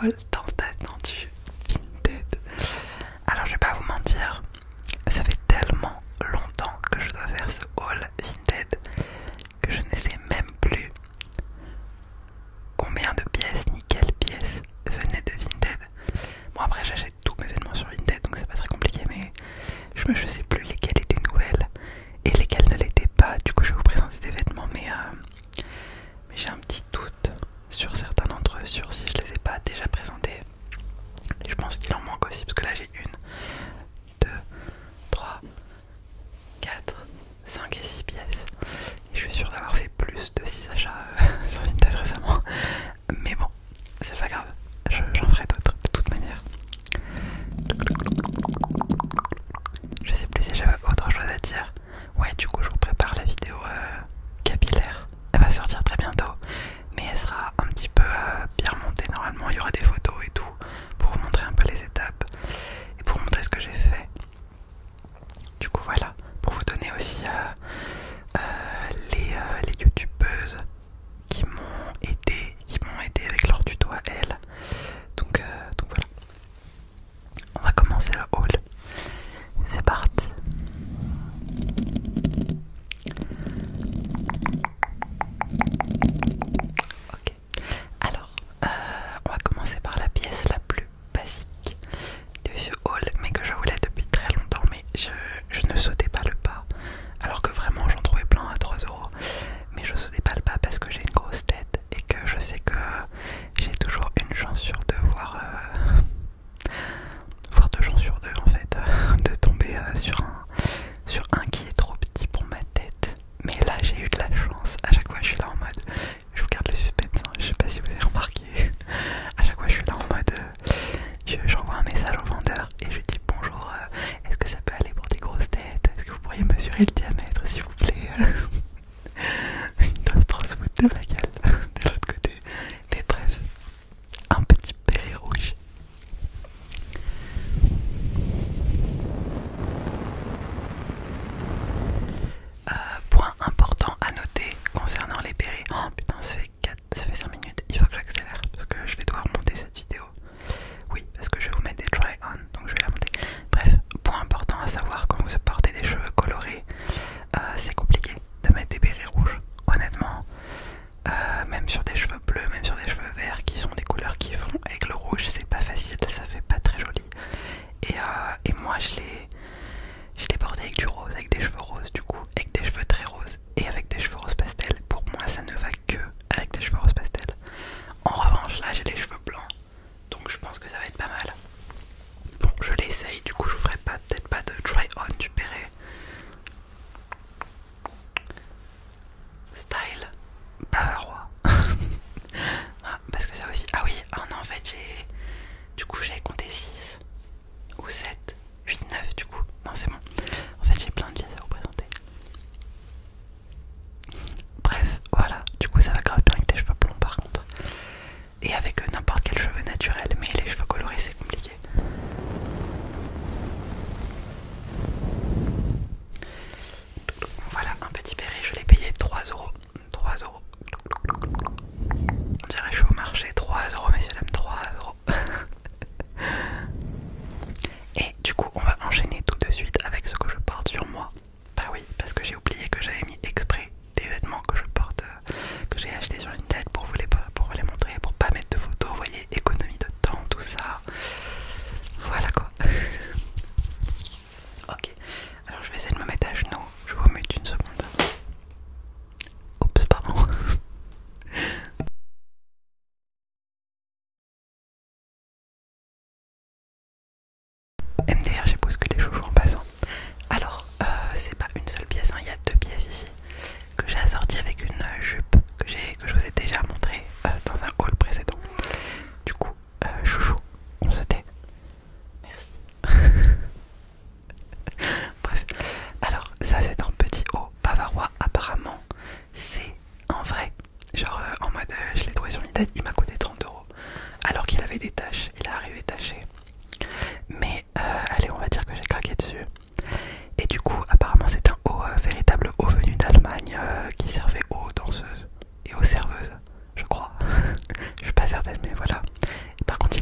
haul dans du Vinted. Alors je vais pas vous mentir, ça fait tellement longtemps que je dois faire ce haul Vinted que je ne sais même plus combien de pièces ni quelles pièces venaient de Vinted. Bon après j'achète tous mes vêtements sur Vinted donc c'est pas très compliqué, mais je sais plus lesquelles étaient nouvelles et lesquelles ne l'étaient pas. Du coup je vais vous présenter des vêtements, mais j'ai un petit doute sur certains d'entre eux, sur si je les ai pas déjà présentés. Et je pense qu'il en manque aussi parce que là j'ai 1, 2, 3, 4, 5 et 6 pièces. Et je suis sûre d'avoir fait plus de 6 achats sur Vinted récemment. Mais bon, c'est pas grave, j'en ferai d'autres de toute manière. Je sais plus si j'avais autre chose à dire. Ouais, du coup je vous prépare la vidéo capillaire. Elle va sortir très bientôt, mais elle sera un petit peu bien montée normalement. Il y aura des photos et tout pour vous montrer un peu les étapes et pour vous montrer ce que j'ai fait. Du coup voilà, pour vous donner aussi les youtubeuses qui m'ont aidé avec leur tuto à elles. Donc voilà, on va commencer le haul. C'est parti. Ok, alors on va commencer par la pièce la plus basique de ce haul, mais que je voulais depuis très longtemps, mais je ne sautais pas le pas, alors que vraiment j'en trouvais plein à 3 euros, mais je sautais pas le pas parce que j'ai une grosse tête et que je sais que j'ai toujours une chance sur deux, voire 2 chances sur 2 en fait, de tomber sur un qui est trop petit pour ma tête. Mais là j'ai eu de la chance, à chaque fois je suis là en mode, je vous garde le suspense, hein. Je sais pas si vous avez remarqué, à chaque fois je suis là en mode, j'envoie un message au vendeur et je lui dis bonjour, est-ce que ça peut aller pour des grosses têtes, est-ce que vous pourriez mesurer le diamètre s'il vous plaît. Ils doivent trop se foutre de ma gueule de l'autre côté, mais bref, un petit béret rouge. Point important à noter concernant les bérets. Oh putain, ça fait 5 minutes, il faut que j'accélère parce que je vais devoir monter cette vidéo. Oui, parce que je vais vous mettre des try-on, donc je vais la monter. Bref, point important à savoir quand vous portez des cheveux colorés, c'est compliqué de mettre des bérets rouges, honnêtement. Même sur des cheveux bleus, même sur des cheveux verts qui sont des couleurs qui font avec le rouge, c'est pas facile, ça fait pas très joli. Et moi je l'ai porté avec du rose, avec des cheveux roses du coup, avec des cheveux très roses et avec des cheveux rose pastel. Pour moi ça ne va que avec des cheveux rose pastel. En revanche là j'ai les cheveux blancs, donc je pense que ça va être pas mal. Bon, je l'essaye, du coup je vous ferai peut-être pas de try on du béret. Style bavarois. Ah, parce que ça aussi, ah oui, oh non en fait j'ai compté 6 ou 7, 8, 9 du coup, non c'est bon, en fait j'ai plein de pièces à vous présenter. Bref, voilà, du coup ça va grave bien avec des cheveux blonds par contre, et avec n'importe quel cheveu naturel, mais les cheveux colorés c'est compliqué. Voilà, un petit béret, je l'ai payé 3 euros. 3 euros. On dirait que je suis au marché. 3 euros, messieurs, dames, 3 euros. Et du coup, on va enchaîner tout de suite avec ce que je porte sur moi. Bah oui, parce que j'ai oublié que j'avais mis exprès des vêtements que je porte, que j'ai acheté sur Vinted pour vous les montrer, pour pas mettre de photos, vous voyez, économie de temps, tout ça. Voilà quoi. Ok, alors je vais essayer de me mettre à genoux, je vous mute une seconde. Oups, pardon. MDR, j'ai bousculé les chouchous en passant. Alors, c'est pas une seule pièce, hein, il y a 2 pièces ici que j'ai assorties avec une jupe que je vous ai déjà montré dans un haul précédent. Du coup, chouchou, on se tait. Merci. Bref, alors ça c'est un petit haut bavarois. Apparemment, c'est un vrai. Genre en mode, je l'ai trouvé sur Vinted, il m'a coûté 30 euros. Alors qu'il avait des taches, il est arrivé taché. Mais allez, on va dire que j'ai craqué dessus. Et du coup, apparemment, c'est un haut, véritable haut venu d'Allemagne qui servait aux danseuses et aux serveuses, je crois. Je suis pas certaine, mais voilà. Et par contre,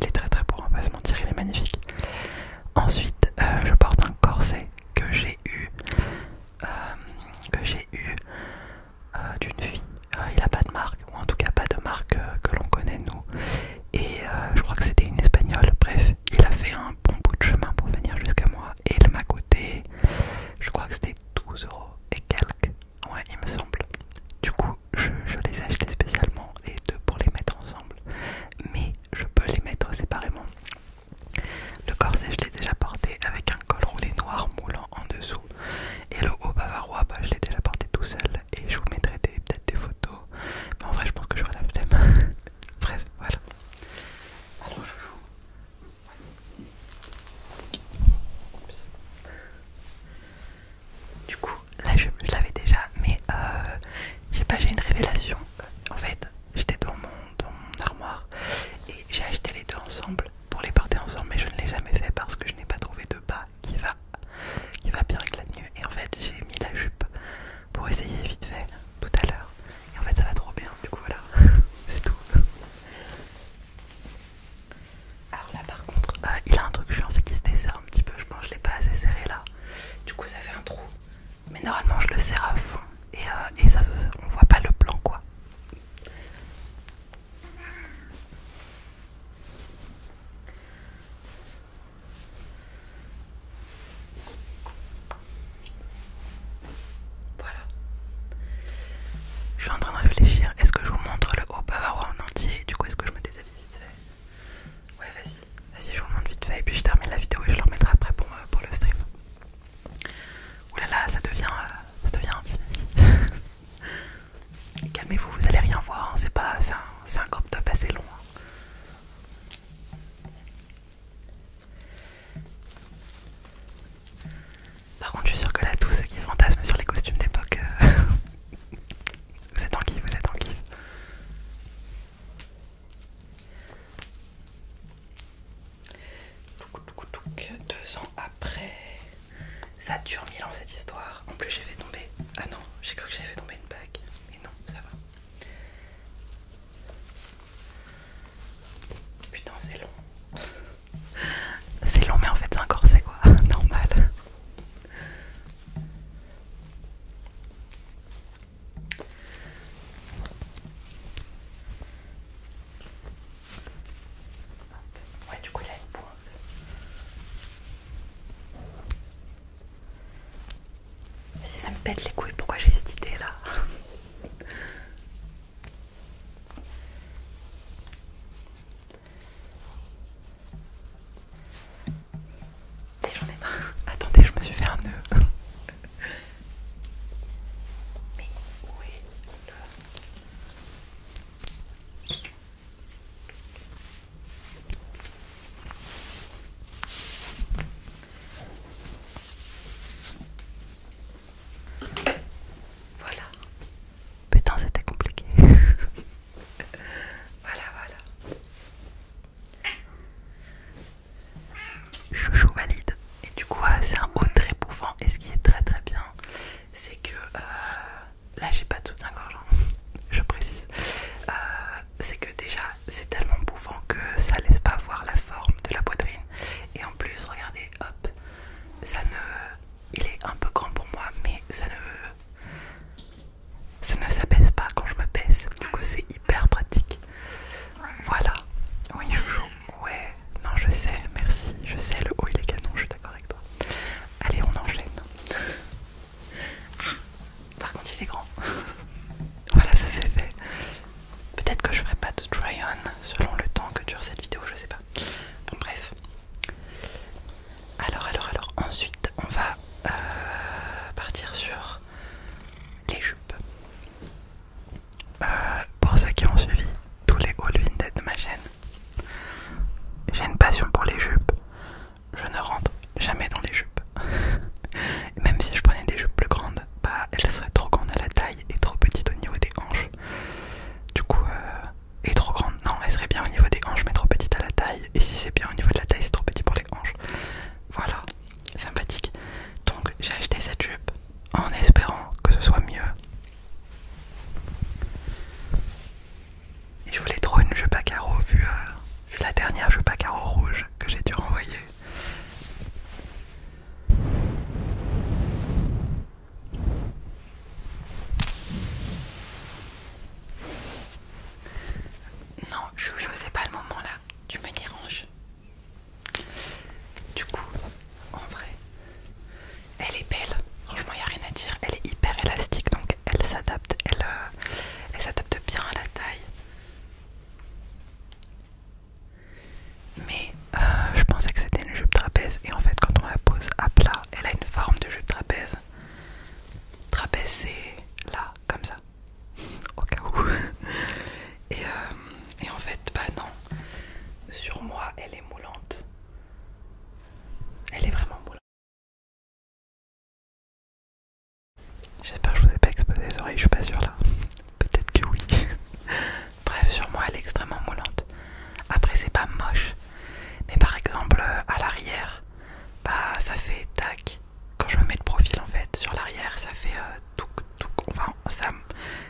Ça dure 1000 ans cette histoire. En plus j'ai fait tomber. Ah non, j'ai cru que j'avais fait tomber une bague. Mais non, ça va. Putain c'est long. C'est long mais en fait c'est un corset quoi. Normal. Ouais du coup il a une pointe. Mais si ça me pète les couilles, pourquoi j'ai cette idée là? Et j'en ai marre. Attendez, je me suis fait un nœud. Mais où est le... Voilà. Putain, c'était compliqué. Voilà, voilà. Chouchou valide. Et du coup, c'est un haut très bouffant. Et ce qui est très très bien, c'est que là, j'ai pas tout d'un gorge, hein, je précise. C'est que déjà, c'est tellement bouffant que ça laisse pas voir la forme de la poitrine. Et en plus, regardez, hop, ça ne... Il est un peu grand pour moi, mais ça ne s'abaisse pas quand je me baisse. Du coup, c'est hyper pratique. Voilà. Oui, chouchou. Ouais. Non, je sais. Merci. Je sais, le haut, il est canon. Je suis d'accord avec toi. Allez, on enchaîne. Par contre, il est grand. Voilà, ça c'est fait. Peut-être que je ferai pas de try-on selon le temps que dure cette vidéo, je sais pas. Bon, bref. Alors, ensuite, on va partir sur les jupes. Pour ceux qui ont suivi tous les haul vintage de ma chaîne, j'ai une passion pour les jupes. Je ne rentre jamais dans les jupes. Et même si je prenais des jupes plus grandes, bah elles seraient trop grandes à la taille et trop petites au niveau des hanches. Du coup, et trop grandes, non, elles seraient bien au niveau des hanches mais trop petites à la taille. Et si c'est bien au niveau de la taille, c'est trop petit pour les hanches. Voilà, sympathique. Donc j'ai acheté cette jupe en espérant que ce soit mieux. Et je voulais trop une jupe à carreaux vu la dernière jupe à carreaux rouge que j'ai dû renvoyer. Non, chouchou, c'est pas le moment là. Tu me déranges. Du coup, en vrai, elle est belle. Franchement, y a rien à dire. Elle est hyper élastique, donc elle s'adapte. Elle s'adapte bien à la taille. Mais je pensais que c'était une jupe trapèze. Et en fait, quand on la pose à plat, elle a une forme de jupe trapèze. Trapèze, c'est là, comme ça. Au cas où. Et en fait, bah non. Sur moi, elle est moulante. Elle est vraiment moulante. J'espère que je vous ai pas exposé les oreilles, je suis pas sûre là. Peut-être que oui. Bref, sur moi, elle est extrêmement moulante. Après, c'est pas moche. Mais par exemple, à l'arrière, bah ça fait tac. Quand je me mets de profil en fait, sur l'arrière, ça fait tout. Enfin,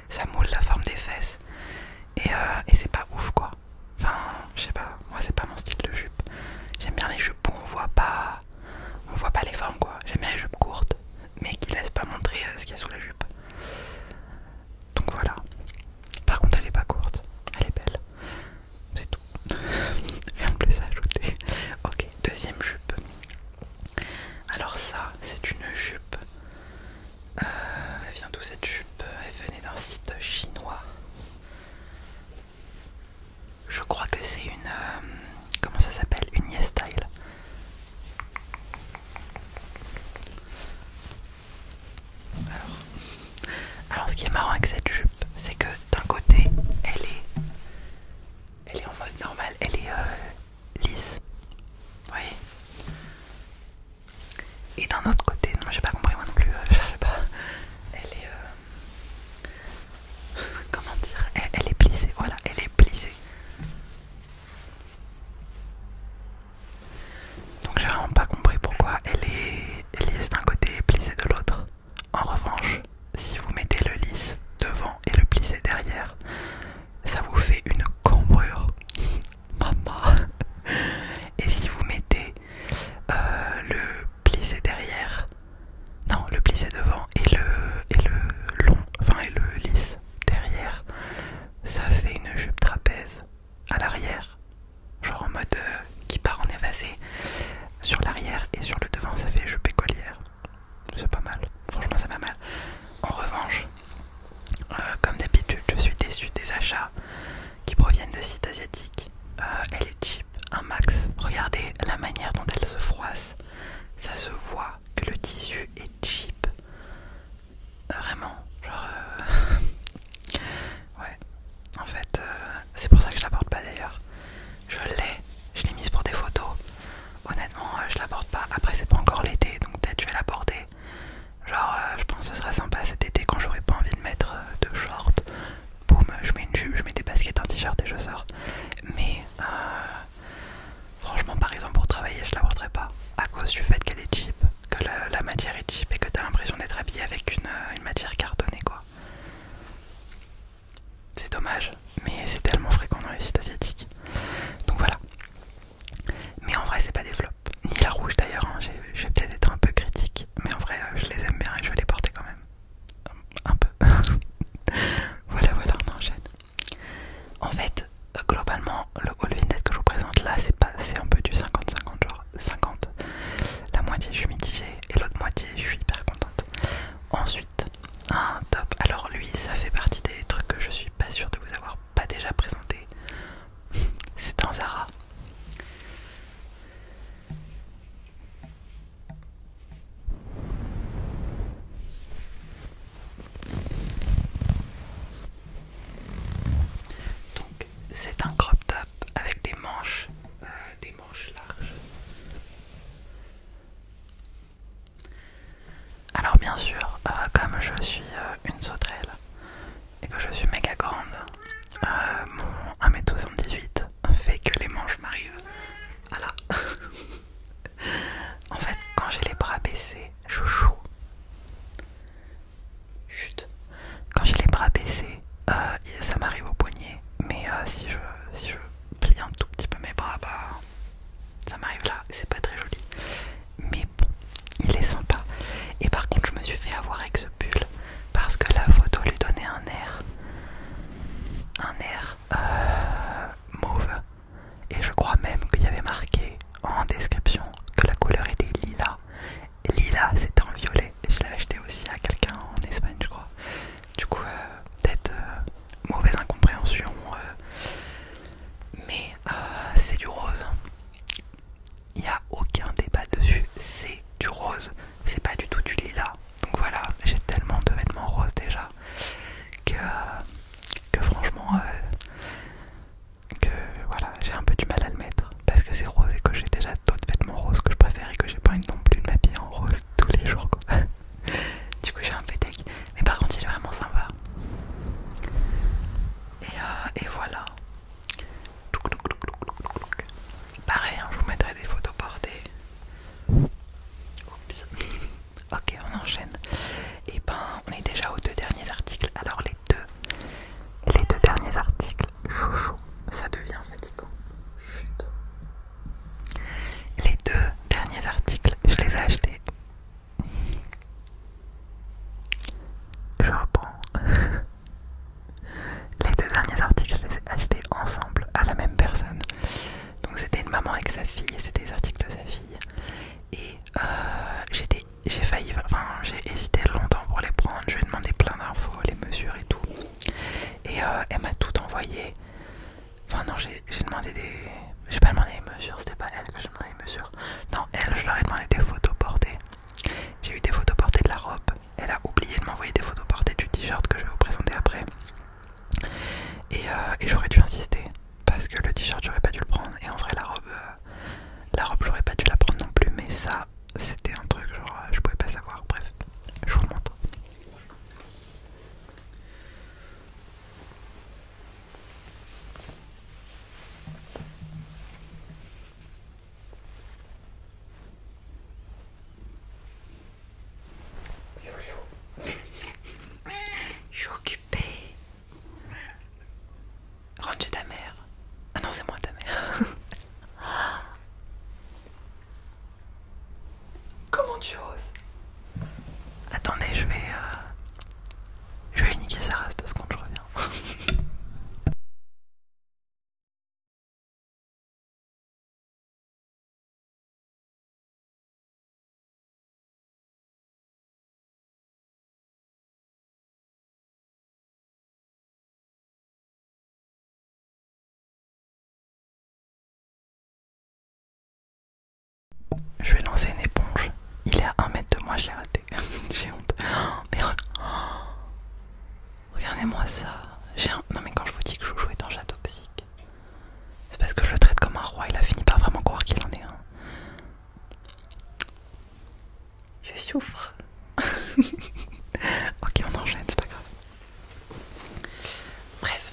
ça moule la forme des fesses. Et c'est pas ouf quoi. Enfin, je sais pas, moi c'est pas mon style de jupe. J'aime bien les jupes où on voit pas les formes quoi. J'aime bien les jupes courtes, mais qui laissent pas montrer ce qu'il y a sous la jupe. Donc voilà. Par contre, elle est pas courte, elle est belle. C'est tout. Rien de plus. vraiment avec sa fille, c'était des articles de sa fille. Et j'ai failli, enfin j'ai hésité longtemps pour les prendre, je lui ai demandé plein d'infos, les mesures et tout. Et elle m'a tout envoyé. Enfin non, j'ai demandé des... J'ai pas demandé les mesures, c'était pas elle que j'ai demandé les mesures. Non, elle, je leur ai demandé des photos portées. J'ai eu des photos portées de la robe. Elle a oublié de m'envoyer des photos portées du t-shirt que je vais vous présenter après. Et j'aurais dû insister. Parce que le t-shirt, j'aurais pas dû le prendre. Et en vrai, la robe j'aurais pas dû la prendre non plus. Mais ça, c'était un truc genre, je pouvais pas savoir. Bref, je vous le montre. Je suis occupée. Rentre chez ta mère. Ah non, c'est moi ta mère. Comment tu oses? Attendez, je vais niquer sa race 2 secondes, je reviens. Je vais lancer une éponge. Il est à 1 mètre de moi, je l'ai raté. J'ai honte. Mais regardez-moi ça. Non mais quand je vous dis que Joujou est un chat toxique, c'est parce que je le traite comme un roi. Il a fini par vraiment croire qu'il en est un. Je souffre. Ok, on enchaîne, c'est pas grave. Bref.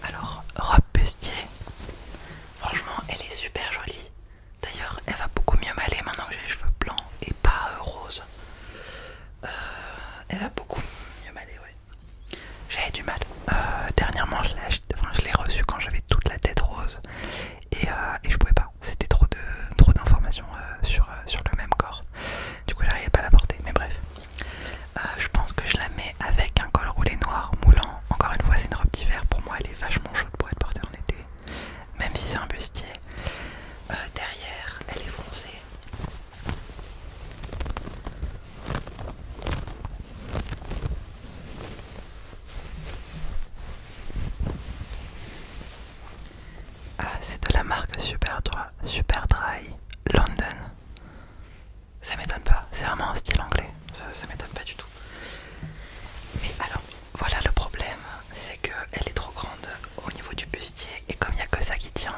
Alors, robe bustier. Franchement, elle est super jolie. D'ailleurs, elle va beaucoup mieux m'aller maintenant que j'ai les cheveux blancs et pas roses. Elle va beaucoup mieux m'aller, ouais. J'avais du mal. Dernièrement, je l'ai reçue quand j'avais toute la tête rose et je pouvais pas. C'était trop d'informations sur le même corps. Du coup, j'arrivais pas à la porter. Mais bref, je pense que je la mets avec un col roulé noir moulant. Encore une fois, c'est une robe d'hiver. Pour moi, elle est vachement chaude pour être portée en été, même si c'est un bustier. Derrière, elle est foncée. C'est de la marque Super Dry London. Ça m'étonne pas, c'est vraiment un style anglais. Ça m'étonne pas du tout. Mais alors, voilà le problème, c'est qu'elle est trop grande au niveau du bustier. Et comme il n'y a que ça qui tient,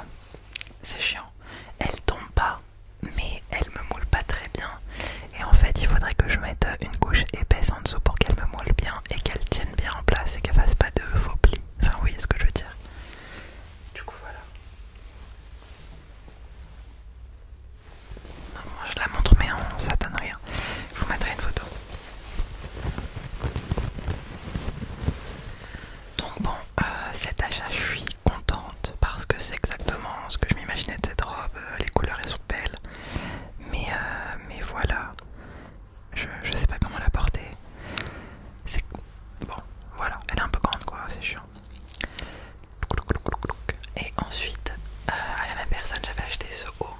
c'est chiant. Elle tombe pas, mais elle me moule pas très bien. Et en fait, il faudrait que je mette une couche épaisse en dessous pour qu'elle me moule bien et qu'elle tienne bien en place et qu'elle fasse pas de faux plis. Enfin, vous voyez ce que je veux dire. Du coup, voilà. Non, moi je la montre, mais ça donne rien. Je vous mettrai une photo. Donc bon, cet achat, je suis contente parce que c'est exactement ce que je m'imaginais de cette robe. Les couleurs elles sont belles, mais voilà, je sais pas comment la porter. C'est bon, voilà, elle est un peu grande quoi, c'est chiant. Et ensuite, à la même personne, j'avais acheté ce haut.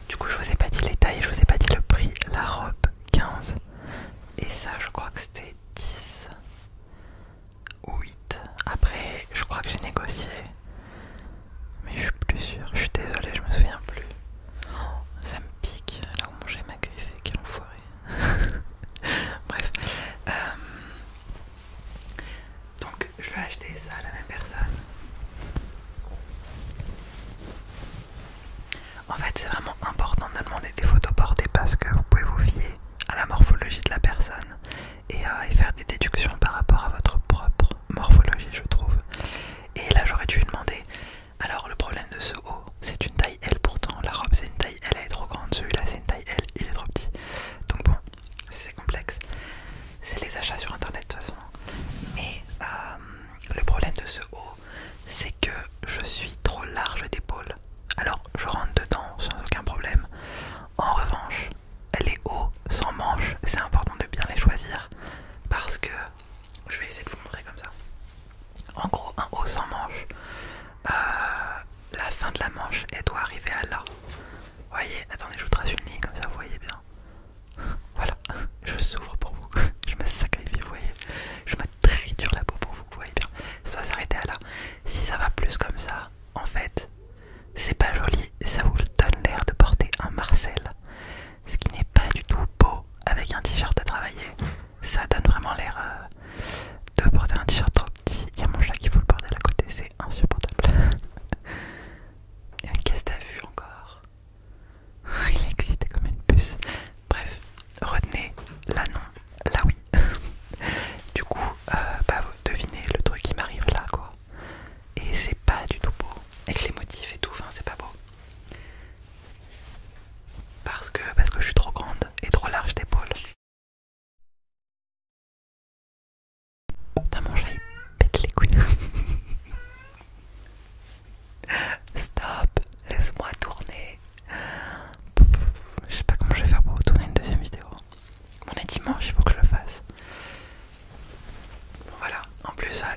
Du coup, je vous ai pas dit les tailles, je vous ai pas dit le prix. La robe 15 et ça, je crois que c'était 10 ou 8. Après, je crois que j'ai négocié, mais je suis plus sûre. Je suis désolée, je me souviens plus. Oh, ça me pique là où mon jet m'a griffé, quel enfoiré. Bref, donc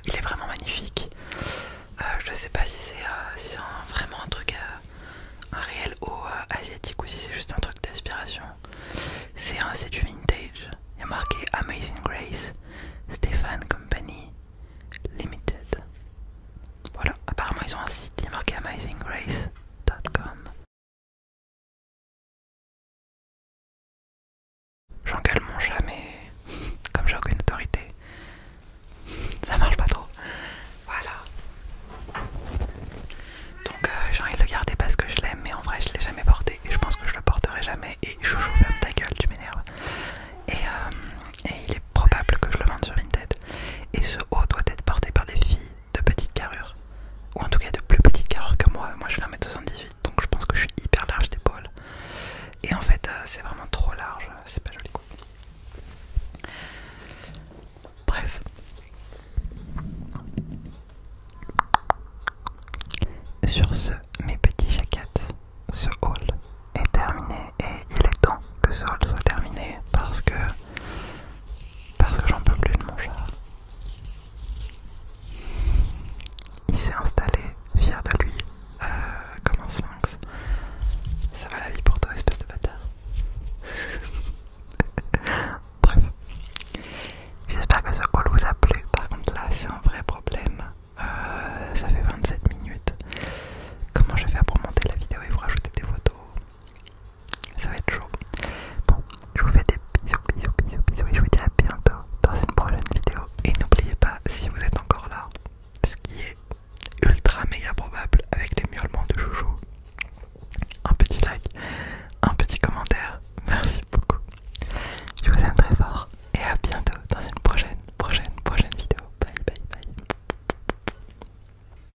il est vraiment magnifique. Je sais pas si c'est vraiment un truc, un réel haut asiatique ou si c'est juste un truc d'aspiration. C'est du vintage. Il y a marqué Amazing Grace, Stefan Company Limited. Voilà, apparemment ils ont un site, il y a marqué amazinggrace.com. J'engueule mon chat, mais comme j'ai aucune autorité, ça marche pas trop. Voilà. Donc j'ai envie de le garder parce que je l'aime, mais en vrai je l'ai jamais porté et je pense que je le porterai jamais. Et chouchou, ferme ta gueule, tu m'énerves. Et il est probable que je le vende sur Vinted. Et ce haut doit être porté par des filles de petite carrure, ou en tout cas de plus petite carrure que moi. Moi je fais 1m78, donc je pense que je suis hyper large d'épaule. Et en fait c'est vraiment trop large, c'est pas joli quoi. Bref. Sur ce, mes